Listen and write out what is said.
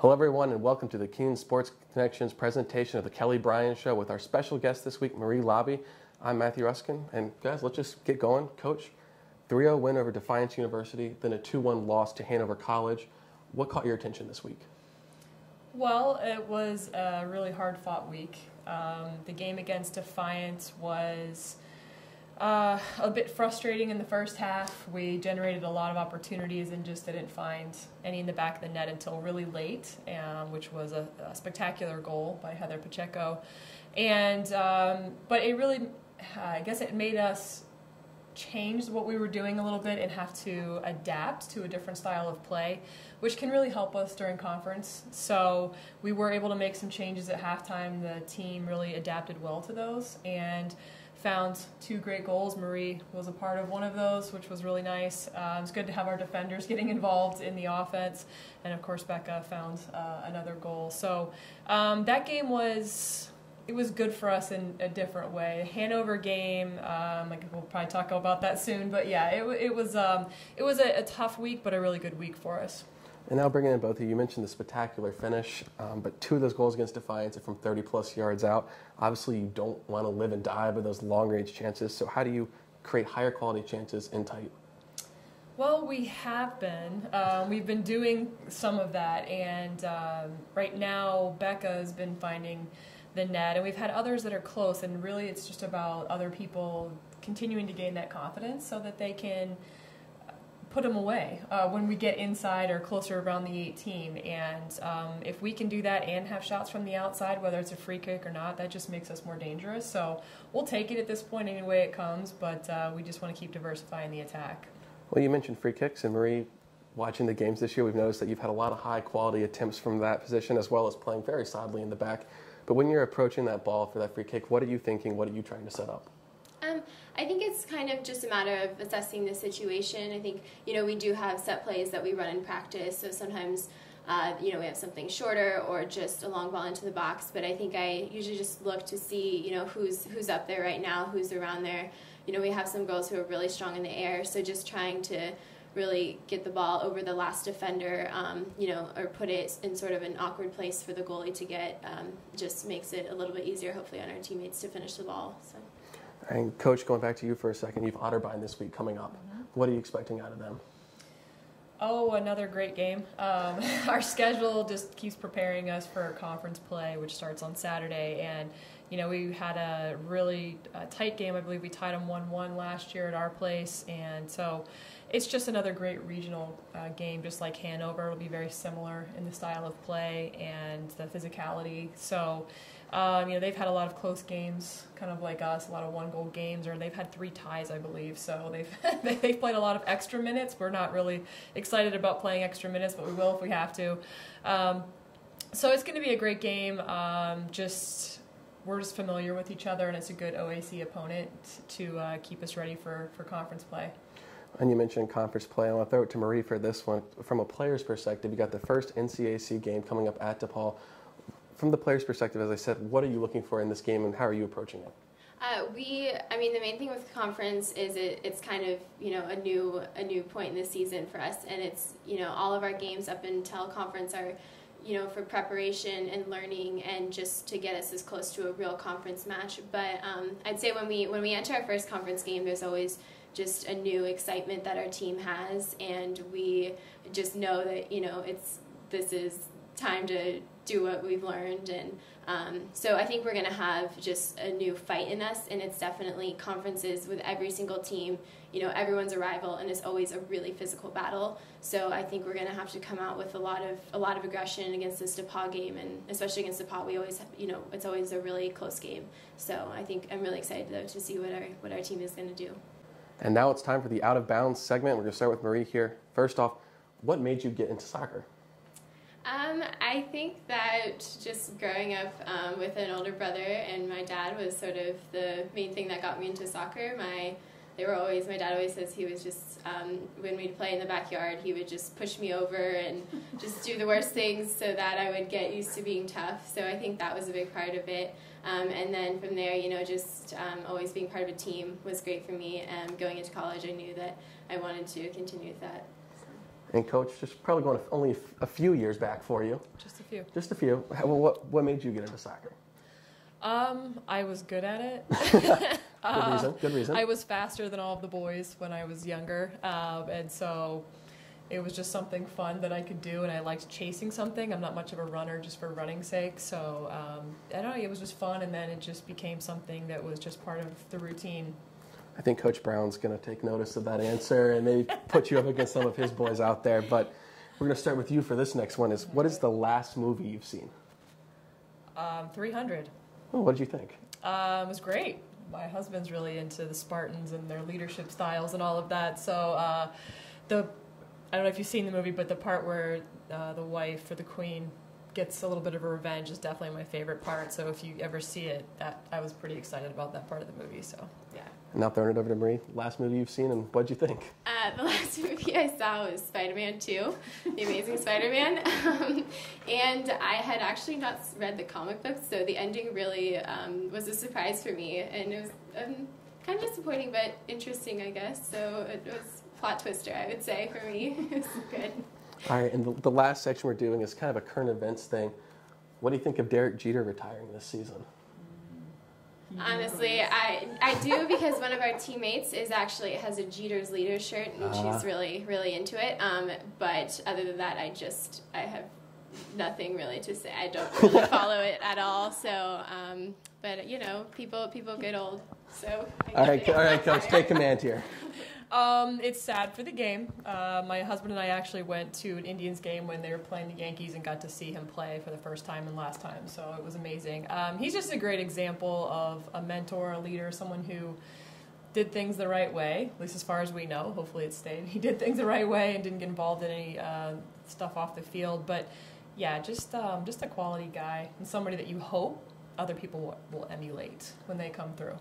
Hello everyone and welcome to the Kenyon Sports Connections presentation of the Kelly Bryan Show with our special guest this week, Marie Laube. I'm Matthew Ruskan, and guys, let's just get going. Coach, 3-0 win over Defiance University, then a 2-1 loss to Hanover College. What caught your attention this week? Well, it was a really hard-fought week. The game against Defiance was a bit frustrating in the first half. We generated a lot of opportunities and just didn't find any in the back of the net until really late, which was a spectacular goal by Heather Pacheco. And but it really, I guess it made us change what we were doing a little bit and have to adapt to a different style of play, which can really help us during conference. So we were able to make some changes at halftime. The team really adapted well to those and found 2 great goals. Marie was a part of one of those, which was really nice. It's good to have our defenders getting involved in the offense. And of course, Becca found another goal. So that game was good for us in a different way. The Hanover game, we'll probably talk about that soon, but yeah, it was a tough week, but a really good week for us. And now bringing in both of you, you mentioned the spectacular finish, but 2 of those goals against Defiance are from 30-plus yards out. Obviously, you don't want to live and die by those long-range chances, so how do you create higher quality chances in tight? Well, we have been. We've been doing some of that, and right now Becca has been finding the net, and we've had others that are close, and really it's just about other people continuing to gain that confidence so that they can put them away when we get inside or closer around the 18. And if we can do that and have shots from the outside, whether it's a free kick or not, that just makes us more dangerous. So we'll take it at this point any way it comes, but we just want to keep diversifying the attack. Well, you mentioned free kicks, and Marie, watching the games this year, we've noticed that you've had a lot of high-quality attempts from that position, as well as playing very solidly in the back. But when you're approaching that ball for that free kick, what are you thinking? What are you trying to set up? I think it's kind of just a matter of assessing the situation. I think, we do have set plays that we run in practice, so sometimes, we have something shorter or just a long ball into the box. But I think I usually just look to see, who's up there right now, who's around there. We have some girls who are really strong in the air, so just trying to really get the ball over the last defender, or put it in sort of an awkward place for the goalie to get, just makes it a little bit easier, hopefully, on our teammates to finish the ball. So. And Coach, going back to you for a second, you've Otterbein this week coming up. Mm-hmm. What are you expecting out of them? Oh, another great game. Our schedule just keeps preparing us for conference play, which starts on Saturday. And, we had a really tight game. I believe we tied them 1-1 last year at our place. And so it's just another great regional game, just like Hanover. It'll be very similar in the style of play and the physicality. So, they've had a lot of close games, kind of like us, a lot of 1-goal games, or they've had 3 ties, I believe. So they've played a lot of extra minutes. We're not really excited about playing extra minutes, but we will if we have to. So it's going to be a great game. We're just familiar with each other, and it's a good OAC opponent to keep us ready for conference play. And you mentioned conference play. I want to throw it to Marie for this one. From a player's perspective, you got the first NCAC game coming up at DePaul. From the player's perspective, as I said, what are you looking for in this game, and how are you approaching it? The main thing with conference is it's kind of, a new point in the season for us, and it's, all of our games up until conference are, for preparation and learning and just to get us as close to a real conference match. But I'd say when we enter our first conference game, there's always just a new excitement that our team has, and we just know that, this is time to do what we've learned. And so I think we're going to have just a new fight in us, and it's definitely conferences with every single team. Everyone's a rival, and it's always a really physical battle. So I think we're going to have to come out with a lot of aggression against this DePaul game, and especially against DePaul, we always, it's always a really close game. So I think I'm really excited though to see what our team is going to do. And now it's time for the Out of Bounds segment. We're going to start with Marie here. First off, what made you get into soccer? I think that just growing up with an older brother and my dad was sort of the main thing that got me into soccer. My dad always says he was just, when we'd play in the backyard, he would just push me over and just do the worst things so that I would get used to being tough. So I think that was a big part of it. And then from there, just always being part of a team was great for me. Going into college, I knew that I wanted to continue with that. And Coach, just probably going only a few years back for you. Just a few. Just a few. What made you get into soccer? I was good at it. Good reason. I was faster than all of the boys when I was younger, and so it was just something fun that I could do, and I liked chasing something. I'm not much of a runner just for running's sake, so I don't know, it was just fun, and then it just became something that was just part of the routine. I think Coach Brown's going to take notice of that answer and maybe put you up against some of his boys out there, but we're going to start with you for this next one. What is the last movie you've seen? 300. Oh, what did you think? It was great. My husband's really into the Spartans and their leadership styles and all of that. So I don't know if you've seen the movie, but the part where the wife or the queen gets a little bit of a revenge is definitely my favorite part. So if you ever see it, I was pretty excited about that part of the movie. So yeah. Now throwing it over to Marie. Last movie you've seen, and what'd you think? The last movie I saw was Spider-Man 2, The Amazing Spider-Man. And I had actually not read the comic books, so the ending really was a surprise for me. And it was kind of disappointing, but interesting, I guess. So it was a plot twister, I would say, for me. It was good. All right, and the last section we're doing is kind of a current events thing. What do you think of Derek Jeter retiring this season? Honestly, I do, because one of our teammates has a Jeter's Leaders shirt, and she's really, really into it. But other than that, I have nothing really to say. I don't really follow it at all. So, but people get old. So all right, Coach, take command here. It's sad for the game. My husband and I actually went to an Indians game when they were playing the Yankees and got to see him play for the first time and last time, so it was amazing. He's just a great example of a mentor, a leader, someone who did things the right way, at least as far as we know. Hopefully it stayed. He did things the right way and didn't get involved in any stuff off the field, but yeah, just a quality guy and somebody that you hope other people will emulate when they come through.